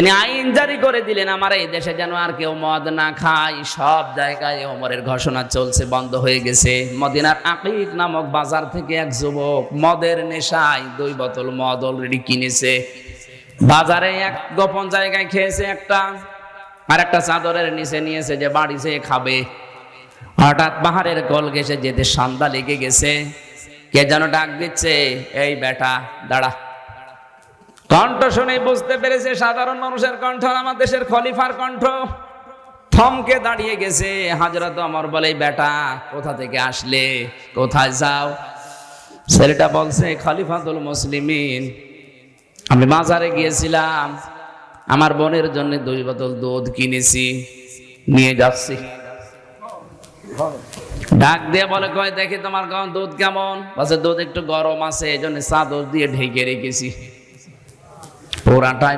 তিনি আইন জারি করে দিলেন, আমার এই দেশে যেন আর কেউ মদ না খায়। সব জায়গায় ওমরের ঘোষণা চলছে, বন্ধ হয়ে গেছে। মদিনার আকিক নামক বাজার থেকে এক যুবক মদের নেশায় 2 বোতল মদ অলরেডি কিনেছে। বাজারে এক গোপন জায়গায় খেয়েছে একটা, আর একটা চাদরের নিচে নিয়েছে যে বাড়ি যেয়ে খাবে। হঠাৎ পাহাড়ের কোল ঘেঁষে যেতে সন্ধ্যা লেগে গেছে। কে যেন ডাক দিচ্ছে, এই বেটা দাঁড়া। কণ্ঠ শুনে বুঝতে পেরেছে সাধারণ মানুষের কণ্ঠ, আমার দেশের খলিফার কণ্ঠ। থমকে দাঁড়িয়ে গেছে। হযরত ওমর বলে, বেটা কোথা থেকে আসলে, কোথায় যাও? ছেলেটা বলছে, খলিফাতুল মুসলিমিন, আমি বাজারে গিয়েছিলাম, আমার বোনের জন্য 2 বোতল দুধ কিনেছি, নিয়ে যাচ্ছি। ডাক দিয়ে বলে, কই দেখি তোমার দুধ কেমন? বলছে, দুধ একটু গরম আছে, এই জন্য চাদর দিয়ে ঢেকে রেখেছি। পুরাটাই